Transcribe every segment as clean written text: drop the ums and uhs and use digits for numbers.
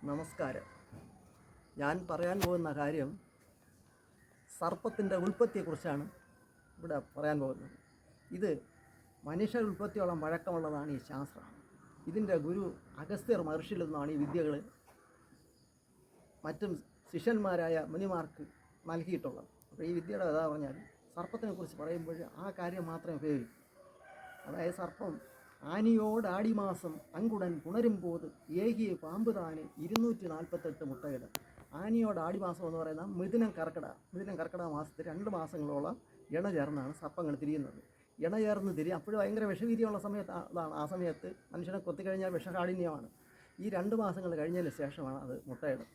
നമസ്കാരം. ഞാൻ പറയാൻ പോകുന്ന കാര്യം സർപ്പത്തിൻ്റെ ഉൽപ്പത്തിയെക്കുറിച്ചാണ് ഇവിടെ പറയാൻ പോകുന്നത്. ഇത് മനുഷ്യ ഉൽപ്പത്തിയോളം വഴക്കമുള്ളതാണ് ഈ ശാസ്ത്രം. ഇതിൻ്റെ ഗുരു അഗസ്ത്യർ മഹർഷിയിൽ നിന്നാണ് ഈ വിദ്യകൾ മറ്റും ശിഷ്യന്മാരായ മുനിമാർക്ക് നൽകിയിട്ടുള്ളത്. അപ്പോൾ ഈ വിദ്യയുടെ കഥ പറഞ്ഞാൽ സർപ്പത്തിനെക്കുറിച്ച് പറയുമ്പോൾ ആ കാര്യം മാത്രമേ ഉപയോഗിക്കൂ. അതായത് സർപ്പം ആനിയോടാടിമാസം അങ്കുടൻ പുണരുമ്പോത് ഏകിയ പാമ്പ് താന് 248 മുട്ടയിടും. ആനിയോട് ആടിമാസം എന്ന് പറയുന്ന മിഥുനം കർക്കിടക മാസത്തിൽ 2 മാസങ്ങളോളം ഇണ ചേർന്നാണ് സർപ്പങ്ങൾ തിരിയുന്നത്. ഇണ ചേർന്ന് തിരിയും. അപ്പോഴും ഭയങ്കര വിഷവീര്യമുള്ള സമയത്ത് അതാണ്. ആ സമയത്ത് മനുഷ്യനെ കൊത്തിക്കഴിഞ്ഞാൽ വിഷകാഠിന്യമാണ്. ഈ 2 മാസങ്ങൾ കഴിഞ്ഞതിന് ശേഷമാണ് അത് മുട്ടയിടും.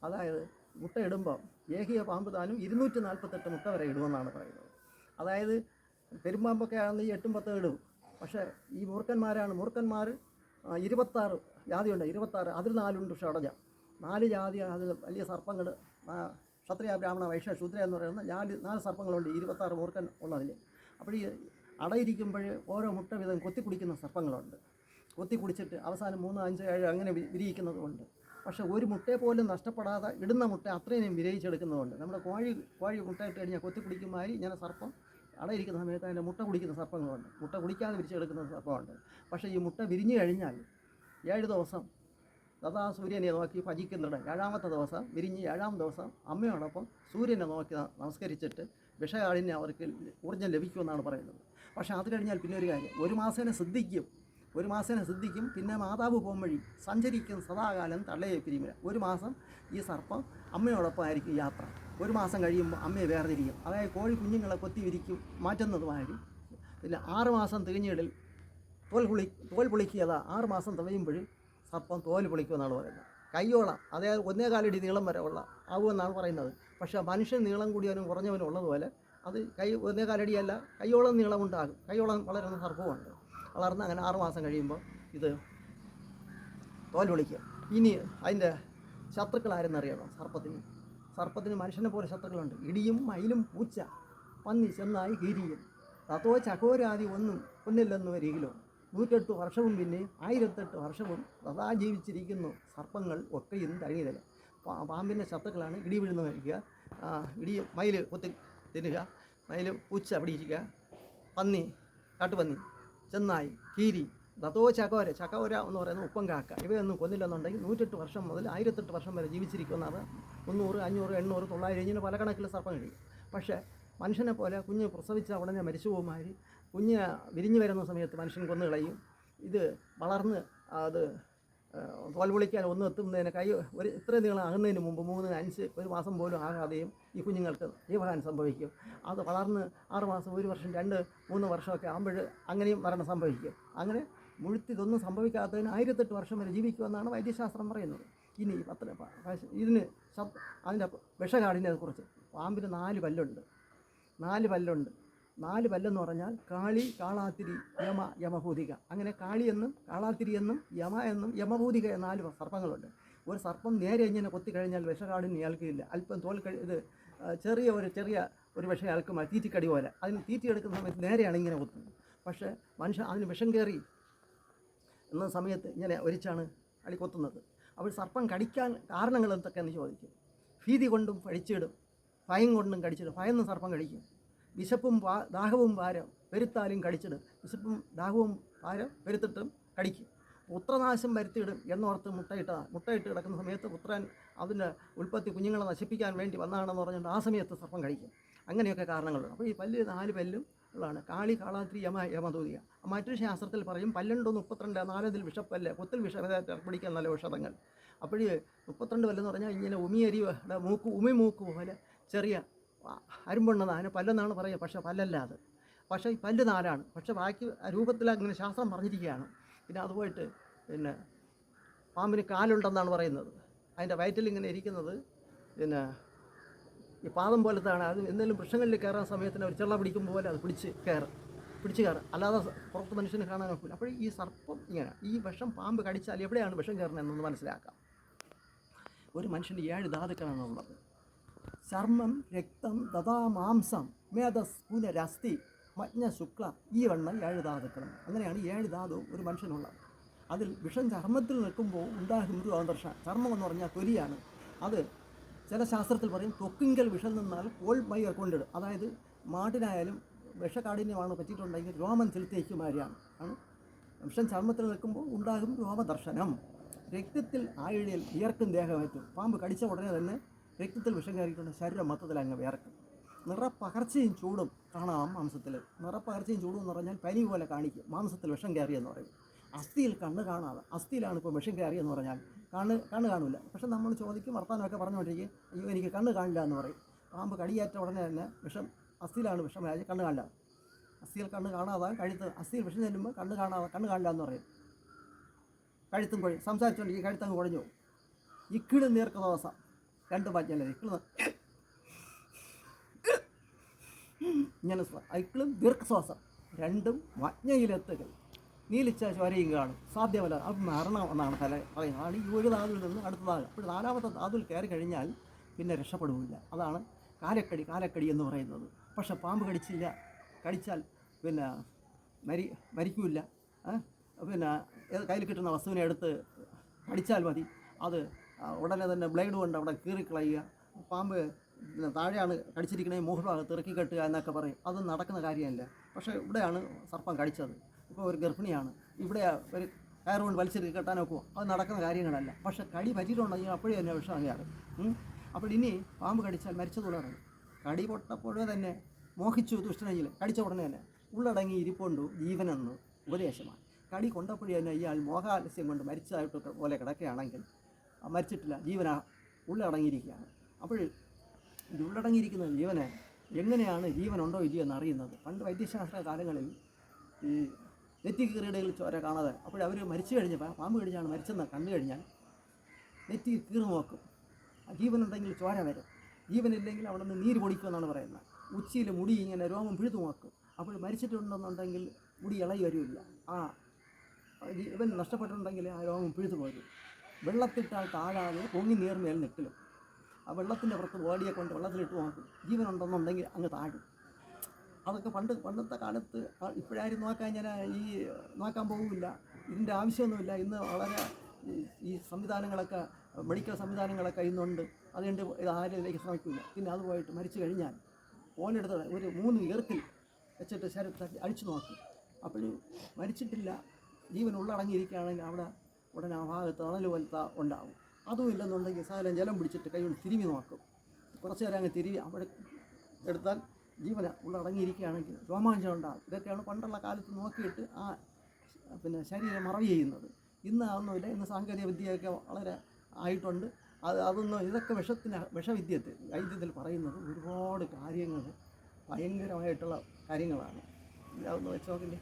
അതായത് മുട്ടയിടുമ്പോൾ ഏകിയ പാമ്പ് താനും 248 മുട്ട വരെ ഇടുമെന്നാണ് പറയുന്നത്. അതായത് പെരുമ്പാമ്പൊക്കെ ആണെങ്കിൽ 8-10 ഇടും. പക്ഷേ ഈ മൂർഖന്മാർ 26 ജാതിയുണ്ട്. 26 അതിൽ 4 ഉണ്ട് ഷഡജ. 4 ജാതി. അത് വലിയ സർപ്പങ്ങൾ, ക്ഷത്രിയ ബ്രാഹ്മണ വൈശ്യ ശൂദ്ര എന്ന് പറയുന്ന 4 സർപ്പങ്ങളുണ്ട് 26 മൂർഖൻ ഉള്ളതിൽ. അപ്പോൾ ഈ അടയിരിക്കുമ്പോൾ ഓരോ മുട്ട വീതം കൊത്തിക്കുടിക്കുന്ന സർപ്പങ്ങളുണ്ട്. കൊത്തിക്കുടിച്ചിട്ട് അവസാനം 3, 5, 7 അങ്ങനെ വിരിയിക്കുന്നതുകൊണ്ട്. പക്ഷേ ഒരു മുട്ടയെ പോലും നഷ്ടപ്പെടാതെ ഇടുന്ന മുട്ട അത്രയും വിരയിച്ചെടുക്കുന്നതുകൊണ്ട്. നമ്മുടെ കോഴി മുട്ടയിട്ട് കഴിഞ്ഞാൽ കൊത്തിക്കുടിക്കുമാതിരി ഇങ്ങനെ സർപ്പം അടയിരിക്കുന്ന സമയത്ത് അതിൻ്റെ മുട്ട കുടിക്കുന്ന സർപ്പങ്ങളുണ്ട്. മുട്ട കുടിക്കാതെ വിരിച്ചെടുക്കുന്ന സർപ്പമുണ്ട്. പക്ഷേ ഈ മുട്ട വിരിഞ്ഞു കഴിഞ്ഞാൽ 7 ദിവസം സദാ സൂര്യനെ നോക്കി ഭജിക്കുന്നുണ്ട്. 7-ാമത്തെ ദിവസം വിരിഞ്ഞ് 7-ാം ദിവസം അമ്മയോടൊപ്പം സൂര്യനെ നോക്കി നമസ്കരിച്ചിട്ട് വിഷകാഠിന്യം അവർക്ക് ഊർജ്ജം ലഭിക്കുമെന്നാണ് പറയുന്നത്. പക്ഷേ അത് കഴിഞ്ഞാൽ പിന്നെ ഒരു കാര്യം, ഒരു മാസേന സിദ്ധിക്കും. പിന്നെ മാതാവ് പോകുംവഴി സഞ്ചരിക്കും സദാകാലം തള്ളയെ പിരിമില്ല. 1 മാസം ഈ സർപ്പം അമ്മയോടൊപ്പം ആയിരിക്കും യാത്ര. 1 മാസം കഴിയുമ്പോൾ അമ്മയെ വേർതിരിക്കും. അതായത് കോഴി കുഞ്ഞുങ്ങളെ കൊത്തി വിരിക്കും മാറ്റുന്നതുമാതിരി. പിന്നെ 6 മാസം തികഞ്ഞിടൽ തോൽ പൊളിക്കുക. 6 മാസം തികയുമ്പോഴും സർപ്പം തോൽ പൊളിക്കുമെന്നാണ് പറയുന്നത്. കയ്യോളം, അതായത് 1.25 നീളം വരെ ഉള്ള ആവുമെന്നാണ് പറയുന്നത്. പക്ഷേ മനുഷ്യൻ നീളം കൂടിയവനും കുറഞ്ഞവനും ഉള്ളതുപോലെ അത് 1.25 അടിയല്ല, കയ്യോളം നീളമുണ്ടാകും. കയ്യോളം വളരുന്ന സർപ്പമുണ്ട്. വളർന്ന് അങ്ങനെ 6 മാസം കഴിയുമ്പോൾ ഇത് തോൽ പൊളിക്കുക. ഇനി അതിൻ്റെ ശത്രുക്കളാരെന്നറിയണോ? സർപ്പത്തിന് മനുഷ്യനെ പോലെ ശത്രുക്കളുണ്ട്. ഇടിയും മയിലും പൂച്ച പന്നി ചെന്നായി കീരിയും തത്തോ ചകോരാതി ഒന്നില്ലെന്നു വരികിലോ 108 വർഷവും പിന്നെ 1008 വർഷവും സദാ ജീവിച്ചിരിക്കുന്നു സർപ്പങ്ങൾ ഒക്കെയും തഴിതല. പാമ്പിൻ്റെ ശത്രുക്കളാണ് ഇടി വീഴുന്ന കഴിക്കുക, മയിൽ കൊത്തി തിന്നുക, മയിൽ പൂച്ച പിടിക്കുക, കാട്ടുപന്നി, ചെന്നായി, കീരി, തത്തോ ചകോര എന്ന് പറയുന്ന ഉപ്പൻ കാക്ക. ഇവയൊന്നും കൊന്നില്ലെന്നുണ്ടെങ്കിൽ 108 വർഷം മുതൽ 1008 വർഷം വരെ ജീവിച്ചിരിക്കുന്നതാണ്. 300, 500, 800, 900 ഇങ്ങനെ പല കണക്കിൽ സർപ്പം കഴിയും. പക്ഷേ മനുഷ്യനെ പോലെ കുഞ്ഞ് പ്രസവിച്ച ഉടനെ മരിച്ചു പോകുമാതിരി കുഞ്ഞ് വിരിഞ്ഞു വരുന്ന സമയത്ത് മനുഷ്യൻ കൊന്നു കളയും. ഇത് വളർന്ന് അത് തോൽ പൊളിക്കാൻ എത്തുന്നതിന് ഇത്രയും നീളം ആകുന്നതിന് മുമ്പ് 3, 5, 1 മാസം പോലും ആകാതെയും ഈ കുഞ്ഞുങ്ങൾക്ക് ജീവഹാനി സംഭവിക്കും. അത് വളർന്ന് 6 മാസം, 1 വർഷം, 2, 3 വർഷമൊക്കെ ആകുമ്പോൾ അങ്ങനെയും മരണം സംഭവിക്കും. അങ്ങനെ ഇതൊന്നും സംഭവിക്കാത്തതിന് 1008 വർഷം വരെ ജീവിക്കുമെന്നാണ് വൈദ്യശാസ്ത്രം പറയുന്നത്. ഇനി അതിൻ്റെ വിഷകാഠിന്യത്തെക്കുറിച്ച്. പാമ്പിന് 4 പല്ലുണ്ട്. 4 പല്ലെന്ന് പറഞ്ഞാൽ കാളി, കാളാത്തിരി, യമഭൂതിക. അങ്ങനെ കാളിയെന്നും കാളാത്തിരിയെന്നും എന്നും യമഭൂതിക 4 സർപ്പങ്ങളുണ്ട്. ഒരു സർപ്പം നേരെ ഇങ്ങനെ കൊത്തിക്കഴിഞ്ഞാൽ വിഷകാഠിന്യം ഏൽക്കില്ല. അല്പം ചെറിയ ഒരു വിഷം ഏൽക്കുമ്പോൾ തീറ്റിക്കടി പോലെ അതിന് തീറ്റിയെടുക്കുന്ന സമയത്ത് നേരെയാണ് ഇങ്ങനെ കൊത്തുന്നത്. പക്ഷേ മനുഷ്യൻ അതിന് വിഷം കയറി എന്ന സമയത്ത് ഇങ്ങനെ ഒരിച്ചാണ് അടി കൊത്തുന്നത്. അപ്പോൾ സർപ്പം കടിക്കാൻ കാരണങ്ങൾ എന്തൊക്കെയെന്ന് ചോദിക്കും. ഭീതി കൊണ്ടും കഴിച്ചിടും, ഭയം കൊണ്ടും കടിച്ചിടും. ഭയന്ന് സർപ്പം കഴിക്കും. വിശപ്പും ദാഹവും ഭാരം പെരുത്താലും കടിച്ചിടും. വിശപ്പും ദാഹവും ഭാരം പെരുത്തിട്ടും കടിക്കും. പുത്രനാശം വരുത്തിയിടും എന്നോർത്ത് മുട്ടയിട്ട് കിടക്കുന്ന സമയത്ത് പുത്രൻ അതിൻ്റെ ഉൽപ്പത്തി കുഞ്ഞുങ്ങളെ നശിപ്പിക്കാൻ വേണ്ടി വന്നതാണെന്ന് പറഞ്ഞുകൊണ്ട് ആ സമയത്ത് സർപ്പം കഴിക്കും. അങ്ങനെയൊക്കെ കാരണങ്ങളുണ്ട്. അപ്പോൾ ഈ 4 പല്ലും ഉള്ളതാണ് കാളി, കാളാത്തിരി, യമതൂതിക. മറ്റൊരു ശാസ്ത്രത്തിൽ പറയും 32, 4 വിഷപ്പല്ല്, കൊത്തിൽ പിടിക്കാൻ നല്ല ഔഷധങ്ങൾ. അപ്പോൾ 32 പല്ലെന്ന് പറഞ്ഞാൽ ഇങ്ങനെ ഉമിയരിയുടെ ഉമിമൂക്ക് പോലെ ചെറിയ അരുമ്പുണ്ണത് അതിന് പല്ലെന്നാണ് പറയുക. പക്ഷേ പല്ലല്ല അത്. പക്ഷേ ഈ പല്ല് 4ആണ്. പക്ഷേ ബാക്കി രൂപത്തിൽ അങ്ങനെ ശാസ്ത്രം പറഞ്ഞിരിക്കുകയാണ്. പിന്നെ അതുപോയിട്ട് പിന്നെ പാമ്പിന് കാലുണ്ടെന്നാണ് പറയുന്നത്. അതിൻ്റെ വയറ്റിൽ ഇങ്ങനെ ഇരിക്കുന്നത് പിന്നെ ഈ പാദം പോലത്താണ്. അത് എന്തെങ്കിലും വൃക്ഷങ്ങളിൽ കയറാൻ സമയത്തിന് ഒരു ചെള്ള പിടിക്കുമ്പോൾ പോലെ അത് പിടിച്ച് കയറും. അല്ലാതെ പുറത്ത് മനുഷ്യന് കാണാൻ ഒക്കില്ല. അപ്പോൾ ഈ സർപ്പം ഇങ്ങനെ ഈ വിഷം പാമ്പ് കടിച്ചാൽ എവിടെയാണ് വിഷം കയറുന്നതെന്നൊന്ന് മനസ്സിലാക്കാം. ഒരു മനുഷ്യൻ്റെ 7 ധാതുക്കളാണുള്ളത്. ചർമ്മം, രക്തം, ദതാ മാംസം, മേധസ്, പുനരസ്ഥി, മജ്ഞ, ശുക്ല, ഈ വണ്ണം 7 ധാതുക്കളും. അങ്ങനെയാണ് 7 ധാതുവും ഒരു മനുഷ്യനുള്ളത്. അതിൽ വിഷം ചർമ്മത്തിൽ നിൽക്കുമ്പോൾ ഉണ്ടാകും രോമദർശനം. ചർമ്മം എന്ന് പറഞ്ഞാൽ തൊലിയാണ്. അത് ചില ശാസ്ത്രത്തിൽ പറയും ത്വക്കിങ്കൽ വിഷം നിന്നാൽ കോൾ മയ്യർ കൊണ്ടിടും. അതായത് മാട്ടിനായാലും വിഷകാഠിന്യമാണ് പറ്റിയിട്ടുണ്ടെങ്കിൽ രോമം ചെലുത്തേക്കുമാരിയാണ് ആണ്. വിഷം ചർമ്മത്തിൽ നിൽക്കുമ്പോൾ ഉണ്ടാകും രോമദർശനം. രക്തത്തിൽ ആയിഴിൽ വിയർക്കും ദേഹമേറ്റും. പാമ്പ് കടിച്ച ഉടനെ തന്നെ രക്തത്തിൽ വിഷം കയറിയിട്ടുണ്ട്, ശരീരം മൊത്തത്തിൽ അങ്ങ് വിയർക്കും. നിറപ്പകർച്ചയും ചൂടും കാണാം മാംസത്തിൽ. നിറപ്പകർച്ചയും ചൂടും എന്ന് പറഞ്ഞാൽ പനി പോലെ കാണിക്കും. മാംസത്തിൽ വിഷം കയറിയെന്ന് പറയും. അസ്ഥിയിൽ കണ്ണ് കാണാതെ, അസ്ഥിയിലാണ് ഇപ്പോൾ വിഷം കയറിയെന്ന് പറഞ്ഞാൽ കണ്ണ് കാണില്ല. പക്ഷെ നമ്മൾ ചോദിക്കും, വർത്താനമൊക്കെ പറഞ്ഞുകൊണ്ടിരിക്കും, അയ്യോ എനിക്ക് കണ്ണ് കാണില്ല എന്ന് പറയും. പാമ്പ് കടിയേറ്റ ഉടനെ തന്നെ വിഷം അസ്ഥിയിലാണ് വിഷം കയറി, കണ്ണ് കാണില്ല. അസ്ഥിയിൽ കണ്ണ് കാണാതെ കഴുത്ത്, അസ്ഥിയിൽ വിഷം ചെല്ലുമ്പോൾ കണ്ണ് കാണില്ല എന്ന് പറയും. കഴുത്തും കുഴയും, സംസാരിച്ചുകൊണ്ടിരിക്കും, കഴുത്തങ്ങ് കുഴഞ്ഞു പോകും. ഇക്കിളും ദീർഘദോസം, രണ്ടും പറ്റിയല്ലേ ഇക്കിള് ഇങ്ങനെ ഇക്കിളും ദീർഘശ്വാസം രണ്ടും വജ്ഞയിലെത്തുകൾ. നീലിച്ച ചോരയും കാണും, സാധ്യമല്ല, അത് മരണം എന്നാണ് പറയുന്നത്. അതാണ് ഈ ഒരു ധാതുവിൽ നിന്ന് അടുത്തതാകുക. അപ്പോൾ നാലാമത്തെ ധാതുവിൽ കയറി കഴിഞ്ഞാൽ പിന്നെ രക്ഷപ്പെടുകയില്ല. അതാണ് കാലക്കടി എന്ന് പറയുന്നത്. പക്ഷെ പാമ്പ് കടിച്ചാൽ പിന്നെ മരിക്കില്ല. പിന്നെ കയ്യിൽ കിട്ടുന്ന വസ്തുവിനെ എടുത്ത് കടിച്ചാൽ മതി. അത് ഉടനെ തന്നെ ബ്ലേഡ് കൊണ്ട് അവിടെ കീറിക്കളയുക. പാമ്പ് താഴെയാണ് കടിച്ചിരിക്കണേ, മുഖഭാഗത്ത് ഇറക്കി കെട്ടുക എന്നൊക്കെ പറയും. അത് നടക്കുന്ന കാര്യമല്ല. പക്ഷേ ഇവിടെയാണ് സർപ്പം കടിച്ചത്. ഇപ്പോൾ ഒരു ഗർഭിണിയാണ്, ഇവിടെ ഒരു കയർ കൊണ്ട് വലിച്ചിട്ട് കെട്ടാൻ നോക്കുമോ? അത് നടക്കുന്ന കാര്യങ്ങളല്ല. പക്ഷേ കടി പറ്റിയിട്ടുണ്ടെങ്കിൽ അപ്പോഴേ തന്നെ വിഷം അങ്ങനെയാണ്. അപ്പോൾ ഇനി പാമ്പ് കടിച്ചാൽ മരിച്ചതുള്ളതാണ്. കടി പൊട്ടപ്പോഴേ തന്നെ മോഹിച്ചു ദുഷ്ടനെങ്കിൽ കടിച്ച ഉടനെ തന്നെ ഉള്ളടങ്ങി ഇരിപ്പുണ്ടു ജീവനെന്ന് ഉപദേശമാണ്. കടി കൊണ്ടപ്പോഴേ തന്നെ ഇയാൾ മോഹാലസ്യം കൊണ്ട് മരിച്ചതായിട്ട് പോലെ കിടക്കുകയാണെങ്കിൽ മരിച്ചിട്ടില്ല, ജീവനാ ഉള്ളടങ്ങിയിരിക്കുകയാണ്. അപ്പോൾ ഇത് ഉള്ളടങ്ങിയിരിക്കുന്ന ജീവനെ എങ്ങനെയാണ് ജീവനുണ്ടോ ഇല്ലയോ എന്നറിയുന്നത്? പണ്ട് വൈദ്യശാസ്ത്ര കാലങ്ങളിൽ ഈ നെറ്റി കീറിയിടയിൽ ചോര കാണാതെ, അപ്പോഴവർ മരിച്ചു കഴിഞ്ഞപ്പോൾ പാമ്പ് കടിച്ചാണ് മരിച്ചെന്ന് കണ്ടു കഴിഞ്ഞാൽ നെറ്റി കീറി നോക്കും. ജീവനുണ്ടെങ്കിൽ ചോര വരും, ജീവനില്ലെങ്കിൽ അവിടെ നിന്ന് നീര് പൊടിക്കുമെന്നാണ് പറയുന്നത്. ഉച്ചിയിൽ മുടി ഇങ്ങനെ രോമം പിഴുതു നോക്കും. അപ്പോൾ മരിച്ചിട്ടുണ്ടെന്നുണ്ടെങ്കിൽ മുടി ഇളകി വരില്ല. ജീവൻ നഷ്ടപ്പെട്ടിട്ടുണ്ടെങ്കിൽ ആ രോമം പിഴുതു പോരും. വെള്ളത്തിട്ടാൽ താഴാതെ പൊങ്ങി നീർമേൽ നിൽക്കലും. ആ വെള്ളത്തിൻ്റെ പുറത്ത് ബോഡിയെ കൊണ്ട് വെള്ളത്തിലിട്ട് നോക്കും, ജീവനുണ്ടെന്നുണ്ടെങ്കിൽ അങ്ങ് താഴും. അതൊക്കെ പണ്ടത്തെ കാലത്ത് ഇപ്പോഴാരും നോക്കാൻ പോകില്ല. ഇതിൻ്റെ ആവശ്യമൊന്നുമില്ല. ഇന്ന് വളരെ ഈ സംവിധാനങ്ങളൊക്കെ, മെഡിക്കൽ സംവിധാനങ്ങളൊക്കെ ഇന്നുണ്ട്. അതുകൊണ്ട് ഇത് ആരിലേക്ക് ശ്രമിക്കില്ല. പിന്നെ അത് പോയിട്ട് മരിച്ചു കഴിഞ്ഞാൽ ഓനെടുത്ത് ഒരു 3 ഈർക്കിൽ വെച്ചിട്ട് ശരീരത്തിൽ അഴിച്ചു നോക്കും. അപ്പോൾ മരിച്ചിട്ടില്ല, ജീവൻ ഉള്ളടങ്ങിയിരിക്കുകയാണെങ്കിൽ അവിടെ ഉടനെ ആ ഭാഗത്ത് തണൽ പോലത്തെ ഉണ്ടാവും. അതും ഇല്ലെന്നുണ്ടെങ്കിൽ സാധനം ജലം പിടിച്ചിട്ട് കൈ കൊണ്ട് തിരുമി നോക്കും. കുറച്ച് നേരം അങ്ങ് തിരുമി അവിടെ എടുത്താൽ ജീവന ഉള്ളടങ്ങിയിരിക്കുകയാണെങ്കിൽ രോമാഞ്ചം ഉണ്ടാകും. ഇതൊക്കെയാണ് പണ്ടുള്ള കാലത്ത് നോക്കിയിട്ട് പിന്നെ ശരീരം മറവ് ചെയ്യുന്നത്. ഇന്ന് അതൊന്നുമില്ല. ഇന്ന് സാങ്കേതിക വിദ്യയൊക്കെ വളരെ ആയിട്ടുണ്ട്. അതൊന്നും ഇതൊക്കെ വൈദ്യത്തിൽ പറയുന്നത് ഒരുപാട് കാര്യങ്ങൾ ഭയങ്കരമായിട്ടുള്ള കാര്യങ്ങളാണ്. അതൊന്ന് വെച്ച് നോക്കില്ലേ.